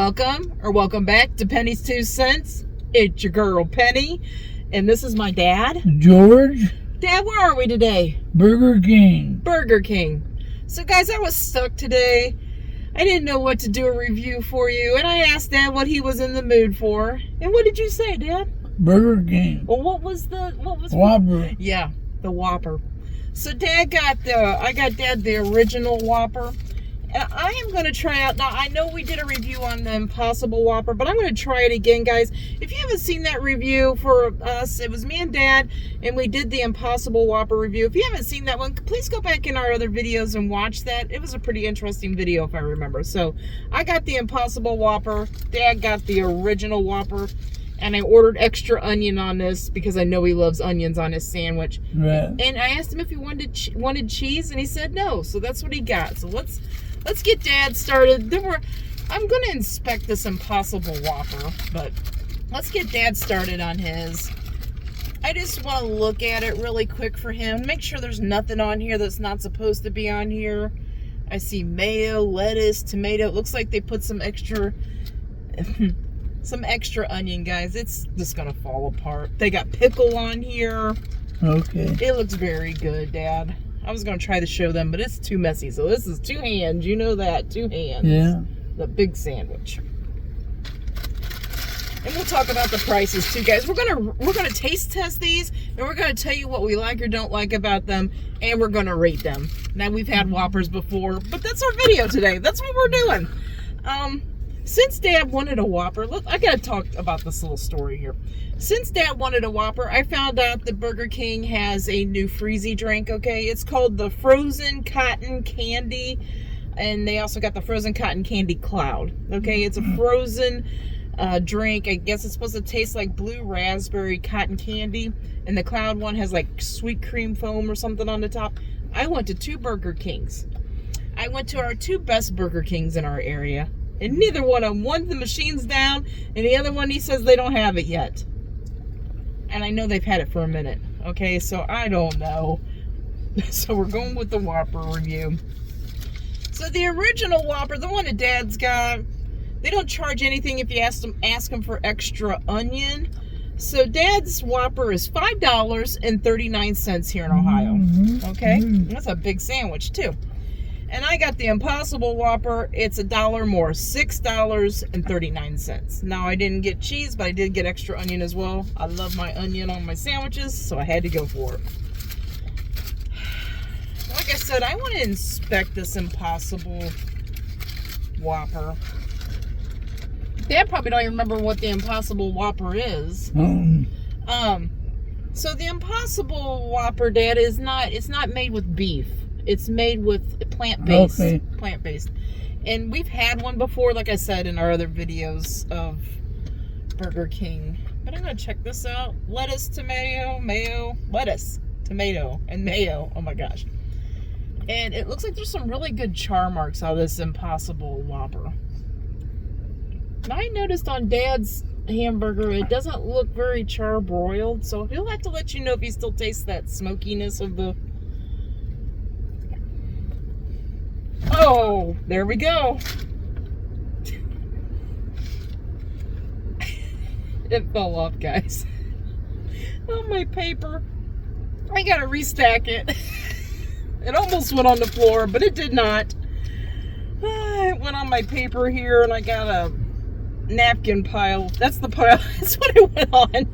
Welcome back to Penny's 2 Cents. It's your girl Penny, and this is my dad. George. Dad, where are we today? Burger King. Burger King. So guys, I was stuck today. I didn't know what to do a review for you, and I asked Dad what he was in the mood for. And what did you say, Dad? Burger King. Well, what was Whopper. Yeah, the Whopper. So I got Dad the original Whopper. And I am going to try out, now I know we did a review on the Impossible Whopper, but I'm going to try it again, guys. If you haven't seen that review for us, it was me and Dad, and we did the Impossible Whopper review. If you haven't seen that one, please go back in our other videos and watch that. It was a pretty interesting video, if I remember. So I got the Impossible Whopper, Dad got the original Whopper, and I ordered extra onion on this because I know he loves onions on his sandwich. Right. And I asked him if he wanted cheese, and he said no, so that's what he got. So let's get Dad started. I'm going to inspect this Impossible Whopper, but let's get Dad started on his. I just want to look at it really quick for him. Make sure there's nothing on here that's not supposed to be on here. I see mayo, lettuce, tomato. It looks like they put some extra onion, guys. It's just going to fall apart. They got pickle on here. Okay. It looks very good, Dad. I was going to try to show them, but it's too messy. So this is 2 hands. You know that. 2 hands. Yeah. The big sandwich. And we'll talk about the prices too, guys. We're gonna taste test these, and we're gonna tell you what we like or don't like about them, and we're gonna rate them. Now, we've had Whoppers before, but that's our video today. That's what we're doing. Since Dad wanted a Whopper, look, I gotta talk about this little story here. Since Dad wanted a Whopper, I found out that Burger King has a new freezy drink, okay? It's called the Frozen Cotton Candy, and they also got the Frozen Cotton Candy Cloud, okay? It's a frozen drink. I guess it's supposed to taste like blue raspberry cotton candy, and the Cloud one has like sweet cream foam or something on the top. I went to 2 Burger Kings. I went to our 2 best Burger Kings in our area. And neither one of them, one, the machine's down, and the other one, he says they don't have it yet. And I know they've had it for a minute. Okay, so I don't know. So we're going with the Whopper review. So the original Whopper, the one that Dad's got, they don't charge anything if you ask them for extra onion. So Dad's Whopper is $5.39 here in Ohio. Okay, that's a big sandwich too. And I got the Impossible Whopper. It's $1 more, $6.39. Now, I didn't get cheese, but I did get extra onion as well. I love my onion on my sandwiches, so I had to go for it. Like I said, I want to inspect this Impossible Whopper. Dad probably don't even remember what the Impossible Whopper is. So the Impossible Whopper, Dad, it's not made with beef. It's made with plant-based. Okay. Plant-based. And we've had one before, like I said, in our other videos of Burger King. But I'm going to check this out. Lettuce, tomato, mayo. Lettuce, tomato, and mayo. Oh my gosh. And it looks like there's some really good char marks out of this Impossible Whopper. Now, I noticed on Dad's hamburger, it doesn't look very char-broiled. So he'll have to let you know if he still tastes that smokiness of the... Oh, there we go. It fell off, guys. On my paper. I gotta restack it. It almost went on the floor, but it did not. It went on my paper here, and I got a napkin pile. That's the pile. That's what it went on.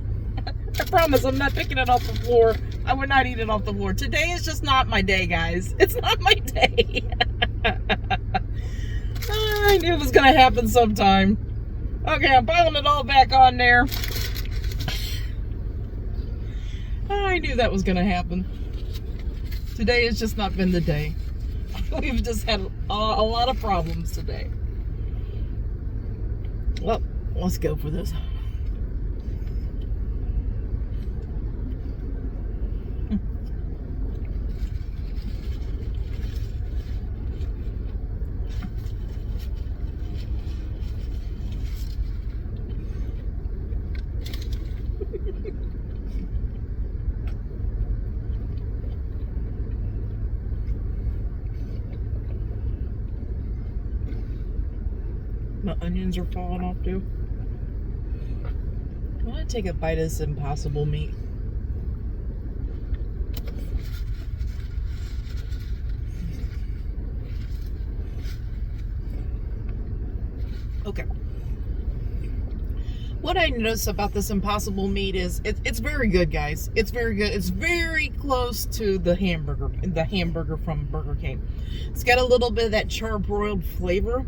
I promise I'm not picking it off the floor. I would not eat it off the floor. Today is just not my day, guys. It's not my day. I knew it was going to happen sometime. Okay, I'm piling it all back on there. I knew that was going to happen. Today has just not been the day. We've just had a lot of problems today. Well, let's go for this. My onions are falling off too. I want to take a bite of this Impossible meat. Okay. What I notice about this Impossible meat is it's very good, guys. It's very good. It's very close to the hamburger from Burger King. It's got a little bit of that charbroiled flavor.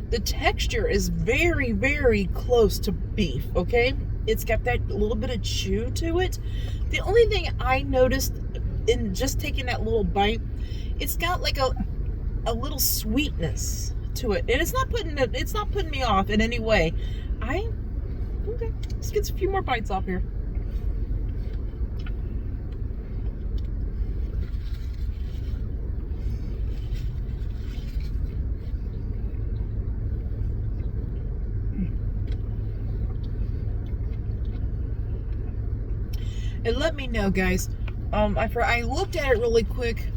The texture is very, very close to beef, okay? It's got that little bit of chew to it. The only thing I noticed in just taking that little bite, it's got like a little sweetness to it. And it's not putting me off in any way. Okay, let's get a few more bites off here. And let me know, guys. I looked at it really quick.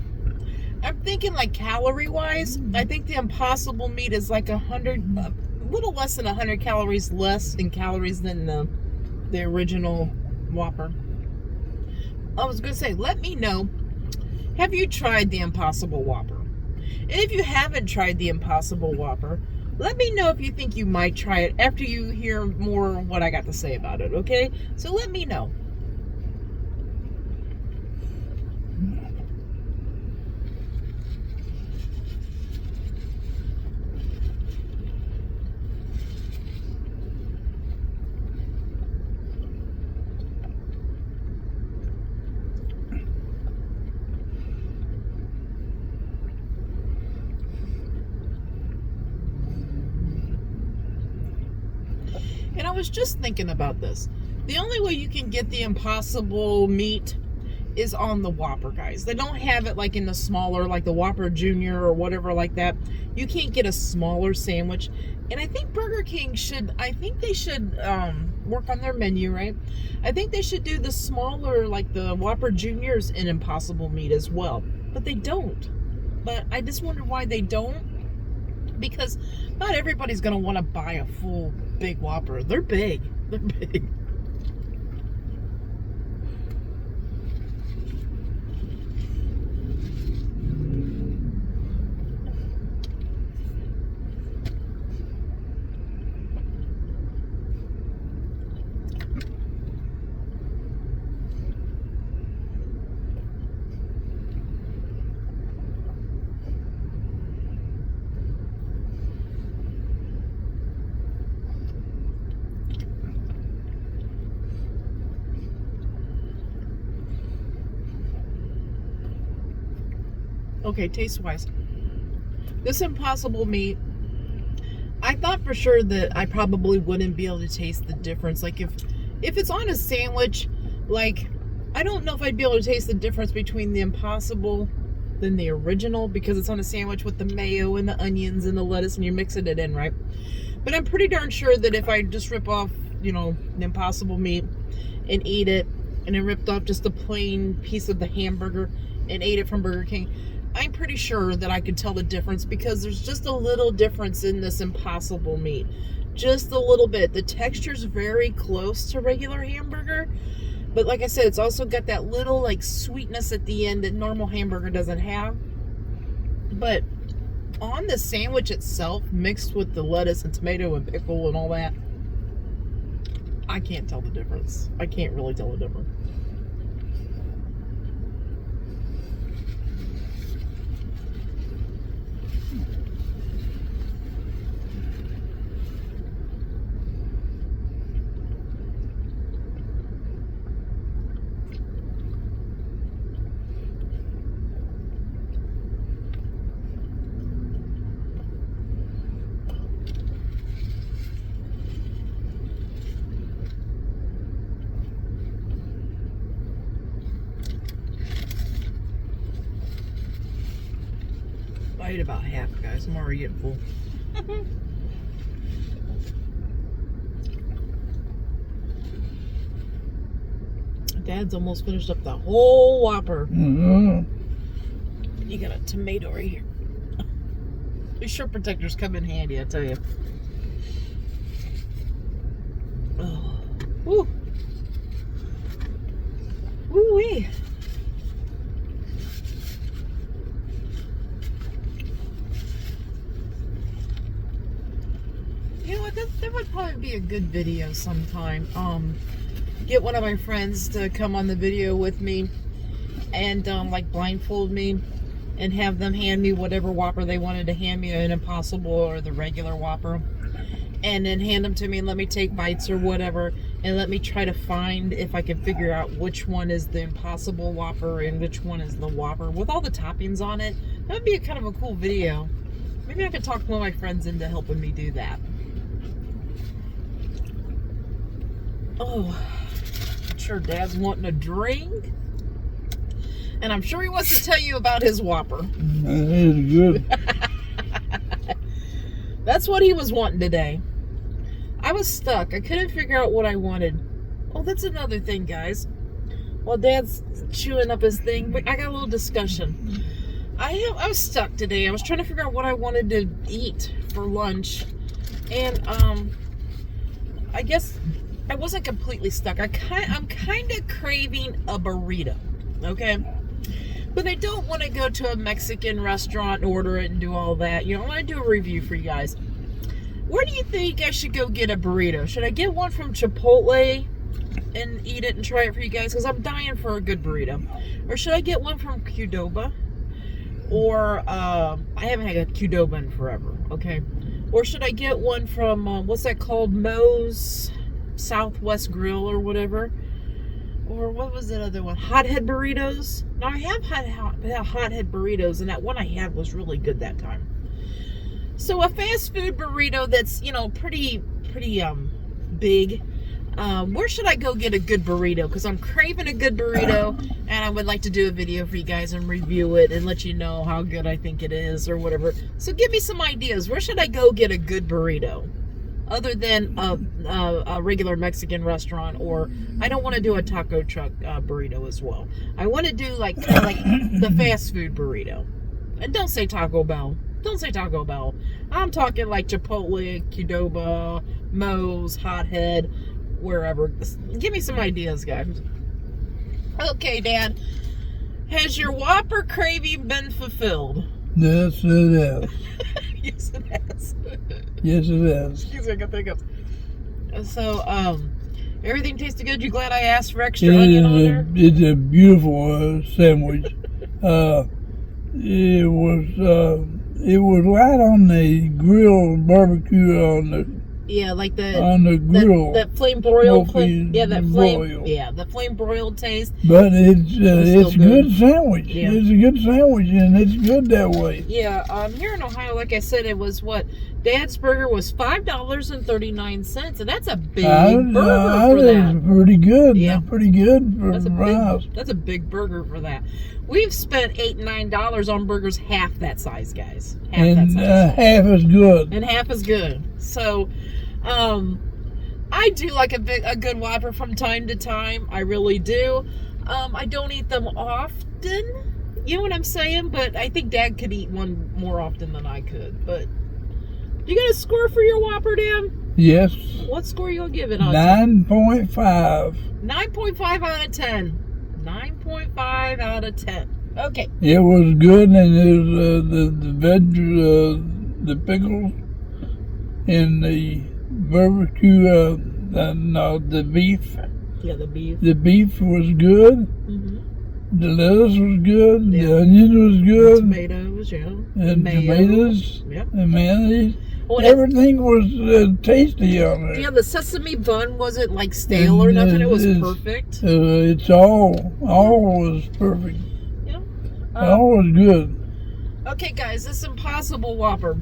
I'm thinking like calorie wise, I think the Impossible meat is like 100, a little less than 100 calories less in calories than the original Whopper. I was gonna say, let me know, have you tried the Impossible Whopper? And if you haven't tried the Impossible Whopper, let me know if you think you might try it after you hear more what I got to say about it, okay? So let me know. And I was just thinking about this. The only way you can get the Impossible meat is on the Whopper, guys. They don't have it like in the smaller, like the Whopper Junior or whatever like that. You can't get a smaller sandwich. And I think Burger King should, work on their menu, right? I think they should do the smaller, like the Whopper Juniors in Impossible meat as well. But they don't. But I just wonder why they don't. Because not everybody's going to want to buy a full big Whopper. They're big. They're big. Okay, taste-wise, this Impossible meat, I thought for sure that I probably wouldn't be able to taste the difference. Like if it's on a sandwich, like I don't know if I'd be able to taste the difference between the Impossible than the original, because it's on a sandwich with the mayo and the onions and the lettuce and you're mixing it in, right? But I'm pretty darn sure that if I just rip off, the Impossible meat and eat it, and I ripped off just a plain piece of the hamburger and ate it from Burger King, I'm pretty sure that I could tell the difference, because there's just a little difference in this Impossible meat. Just a little bit. The texture's very close to regular hamburger, but like I said, it's also got that little like sweetness at the end that normal hamburger doesn't have. But on the sandwich itself, mixed with the lettuce and tomato and pickle and all that, I can't tell the difference. I can't really tell the difference. I ate about half, guys. I'm already getting full. Dad's almost finished up the whole Whopper. Mm-hmm. You got a tomato right here. These shirt protectors come in handy, I tell you. Woo. Woo-wee. You know what? That would probably be a good video sometime. Get one of my friends to come on the video with me and like blindfold me and have them hand me whatever Whopper they wanted to hand me, an Impossible or the regular Whopper, and then hand them to me and let me take bites or whatever, and let me try to find if I can figure out which one is the Impossible Whopper and which one is the Whopper with all the toppings on it. That would be kind of a cool video. Maybe I could talk one of my friends into helping me do that. Oh, I'm sure Dad's wanting a drink. And I'm sure he wants to tell you about his Whopper. That is good. That's what he was wanting today. I was stuck. I couldn't figure out what I wanted. Oh, that's another thing, guys. While Dad's chewing up his thing, but I got a little discussion. I was stuck today. I was trying to figure out what I wanted to eat for lunch. And I guess I wasn't completely stuck. I'm kind of craving a burrito, okay? But I don't want to go to a Mexican restaurant and order it and do all that. You know, I want to do a review for you guys. Where do you think I should go get a burrito? Should I get one from Chipotle and eat it and try it for you guys? Because I'm dying for a good burrito. Or should I get one from Qdoba? Or, I haven't had a Qdoba in forever, okay? Or should I get one from, what's that called? Moe's Southwest Grill or whatever. Or what was that other one? Hothead burritos. Now I have had hothead burritos, and that one I had was really good that time. So a fast food burrito that's, you know, pretty big. Where should I go get a good burrito? Because I'm craving a good burrito, and I would like to do a video for you guys and review it and let you know how good I think it is or whatever. So give me some ideas. Where should I go get a good burrito? Other than a regular Mexican restaurant, or I don't want to do a taco truck burrito as well. I want to do like the fast food burrito. And don't say Taco Bell. Don't say Taco Bell. I'm talking like Chipotle, Qdoba, Moe's, Hothead, wherever. Give me some ideas, guys. Okay, Dad. Has your Whopper craving been fulfilled? Yes, it is. Yes, it has. Yes, it is. Excuse me, I got the hiccups. So, everything tasted good. You glad I asked for extra onion on there? It's a beautiful sandwich. It was right on the grill barbecue on the grill. That flame broiled. Broil. The flame broiled taste. But it's a good sandwich. Yeah. It's a good sandwich, and it's good that way. Yeah. Here in Ohio, like I said, it was what Dad's burger was $5.39, and that's a big burger for that. That's pretty good. Yeah, pretty good for fries. That's a big burger for that. We've spent $8 and $9 on burgers half that size, guys. Half as good. And half as good. So, I do like a good Whopper from time to time. I really do. I don't eat them often. You know what I'm saying? But I think Dad could eat one more often than I could. But you got a score for your Whopper, Dan? Yes. What score are you gonna give it on? 9.5. 9.5 out of 10. 9.5 out of 10. Okay. It was good, and the pickles, and the barbecue, the beef. Yeah, the beef. The beef was good. Mm-hmm. The lettuce was good. Yeah. The onion was good. Tomatoes, yeah. And tomatoes. Yep. And mayonnaise. Oh, everything was tasty on there. Yeah, the sesame bun wasn't like stale or nothing. It was perfect. It's all was perfect. Yeah. All was good. Okay, guys, this Impossible Whopper.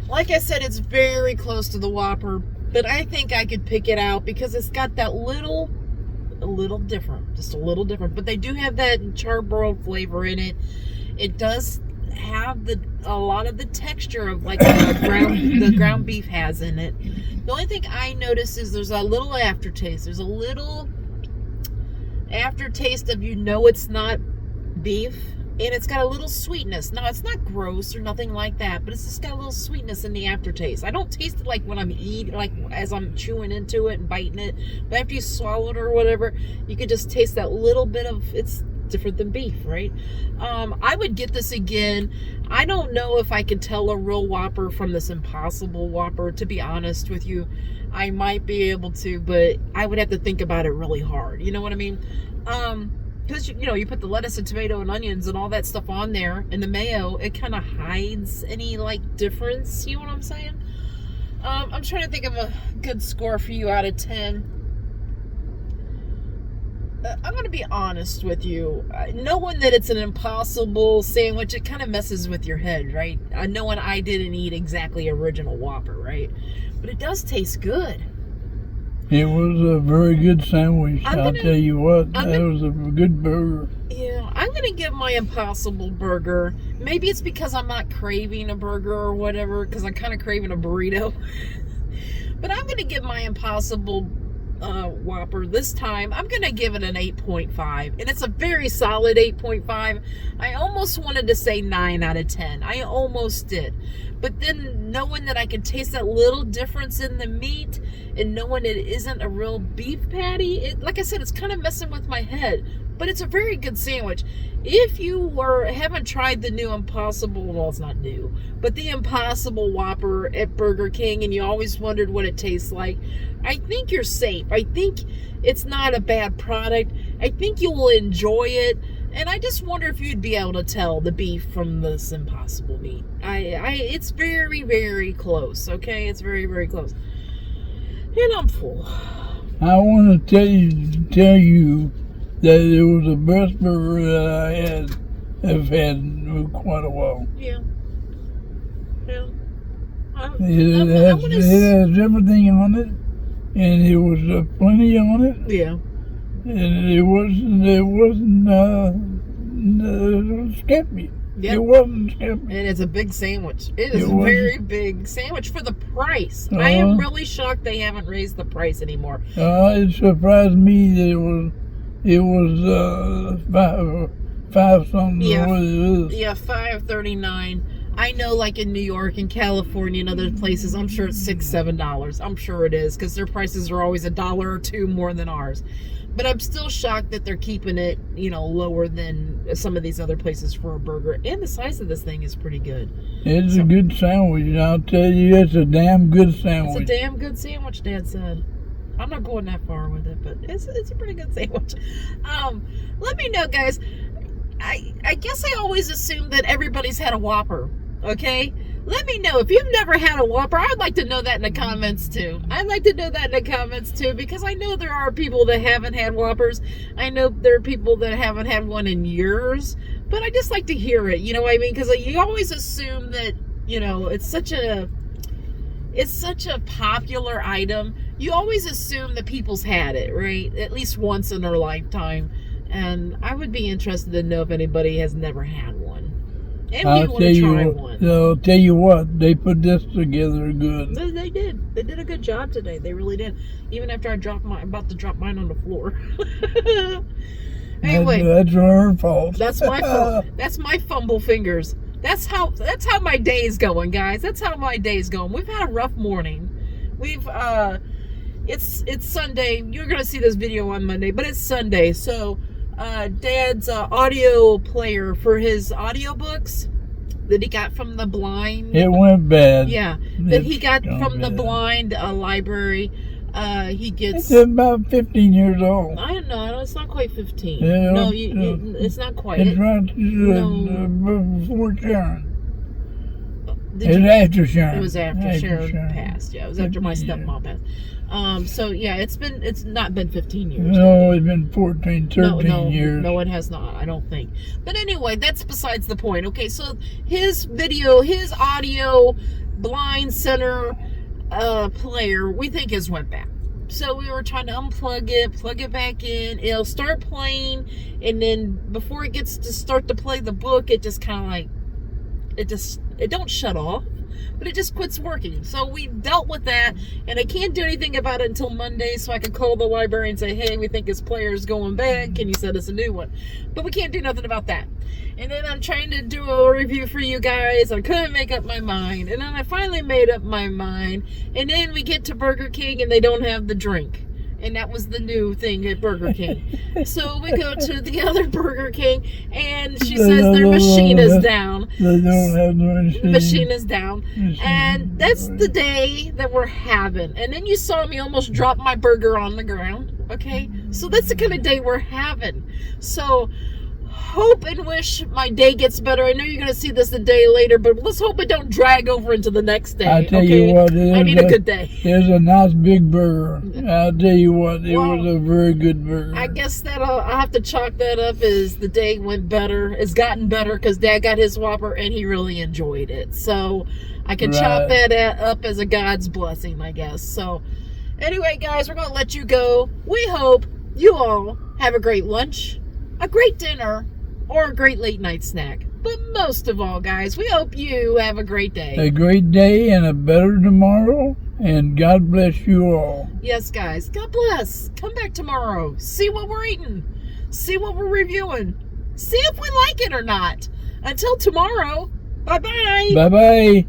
Like I said, it's very close to the Whopper, but I think I could pick it out because it's got that a little different, just a little different. But they do have that charbroiled flavor in it. It does have a lot of the texture of like the ground beef has in it. The only thing I notice is there's a little aftertaste. There's a little aftertaste of, you know, it's not beef, And it's got a little sweetness. Now, it's not gross or nothing like that, but it's just got a little sweetness in the aftertaste. I don't taste it like when I'm eating, like as I'm chewing into it and biting it. But after you swallow it or whatever, you could just taste that little bit of, it's different than beef, right? I would get this again. I don't know if I could tell a real Whopper from this Impossible Whopper, to be honest with you. I might be able to, but I would have to think about it really hard. You know what I mean? Because, you know, you put the lettuce and tomato and onions and all that stuff on there, and the mayo, it kind of hides any, like, difference. You know what I'm saying? I'm trying to think of a good score for you out of 10. I'm going to be honest with you. Knowing that it's an Impossible sandwich, it kind of messes with your head, right? Knowing I didn't eat exactly original Whopper, right? But it does taste good. It was a very good sandwich. I'll tell you what, that was a good burger. Yeah, I'm going to give my Impossible burger. Maybe it's because I'm not craving a burger or whatever, because I'm kind of craving a burrito. But I'm going to give my Impossible Whopper this time, I'm going to give it an 8.5. And it's a very solid 8.5. I almost wanted to say 9 out of 10. I almost did. But then knowing that I can taste that little difference in the meat and knowing it isn't a real beef patty, like I said, it's kind of messing with my head. But it's a very good sandwich. If you haven't tried the new Impossible, well, it's not new, but the Impossible Whopper at Burger King, and you always wondered what it tastes like, I think you're safe. I think it's not a bad product. I think you will enjoy it. And I just wonder if you'd be able to tell the beef from this Impossible meat. It's very, very close, okay? It's very, very close. And I'm full. I want to tell you that it was the best burger that have had in quite a while. Yeah. Yeah. It has everything on it, and it was plenty on it. Yeah. And it wasn't skimpy. Yep. It wasn't skimpy. And it's a big sandwich. It is a very big sandwich for the price. I am really shocked they haven't raised the price anymore. It surprised me that it was five something. Yeah, what it is. Yeah, $5.39. I know, like in New York and California and other places, I'm sure it's $6, $7. I'm sure it is, because their prices are always $1 or $2 more than ours. But I'm still shocked that they're keeping it, you know, lower than some of these other places for a burger. And the size of this thing is pretty good. It's a good sandwich. I'll tell you, it's a damn good sandwich. It's a damn good sandwich, Dad said. I'm not going that far with it, but it's a pretty good sandwich. Let me know, guys. I guess I always assume that everybody's had a Whopper, okay? Let me know if you've never had a Whopper. I'd like to know that in the comments too. I'd like to know that in the comments too, because I know there are people that haven't had Whoppers. I know there are people that haven't had one in years, but I just like to hear it. You know what I mean? Because you always assume that, you know, it's such a popular item. You always assume that people's had it, right? At least once in their lifetime. And I would be interested to know if anybody has never had one. And we want to try one. I'll tell you what, they put this together good. They did. They did a good job today. They really did. Even after I'm about to drop mine on the floor. Anyway, that's her fault. That's my fault. That's my fumble fingers. That's how my day's going, guys. That's how my day's going. We've had a rough morning. It's Sunday. You're gonna see this video on Monday, but it's Sunday. So Dad's audio player for his audiobooks that he got from the blind. It went bad. Yeah, that he got from the blind library. He gets. It's about 15 years old. I don't know. It's not quite 15. Yeah, no, it's not quite. It's right before Sharon. It was after Sharon. It was after Sharon passed. Yeah, it was after my stepmom passed. So yeah, it's not been 15 years. No, it's been 14, 13 years. No, it has not, I don't think. But anyway, that's besides the point. Okay, so his audio blind center player, we think has went bad. So we were trying to unplug it, plug it back in. It'll start playing, and then before it gets to start to play the book, it just kind of like it don't shut off, but it just quits working. So we dealt with that, and I can't do anything about it until Monday, so I can call the library and say, hey, we think his player's going bad. Can you send us a new one? But we can't do nothing about that. And then I'm trying to do a review for you guys. I couldn't make up my mind. And then I finally made up my mind. And then we get to Burger King, and they don't have the drink. And that was the new thing at Burger King. So we go to the other Burger King, and she says their machine is down. They don't have the machine. The machine is down. And that's the day that we're having. And then you saw me almost drop my burger on the ground. Okay? So that's the kind of day we're having. So hope and wish my day gets better. I know you're going to see this a day later, but let's hope it don't drag over into the next day. I tell you what, I need a good day. There's a nice big burger. I'll tell you what, it was a very good burger. I guess that I'll have to chalk that up as the day went better. It's gotten better because Dad got his Whopper and he really enjoyed it. So I can chalk that up as a God's blessing, I guess. So anyway, guys, we're going to let you go. We hope you all have a great lunch, a great dinner, or a great late night snack. But most of all, guys, we hope you have a great day. A great day and a better tomorrow. And God bless you all. Yes, guys. God bless. Come back tomorrow. See what we're eating. See what we're reviewing. See if we like it or not. Until tomorrow, bye-bye. Bye-bye.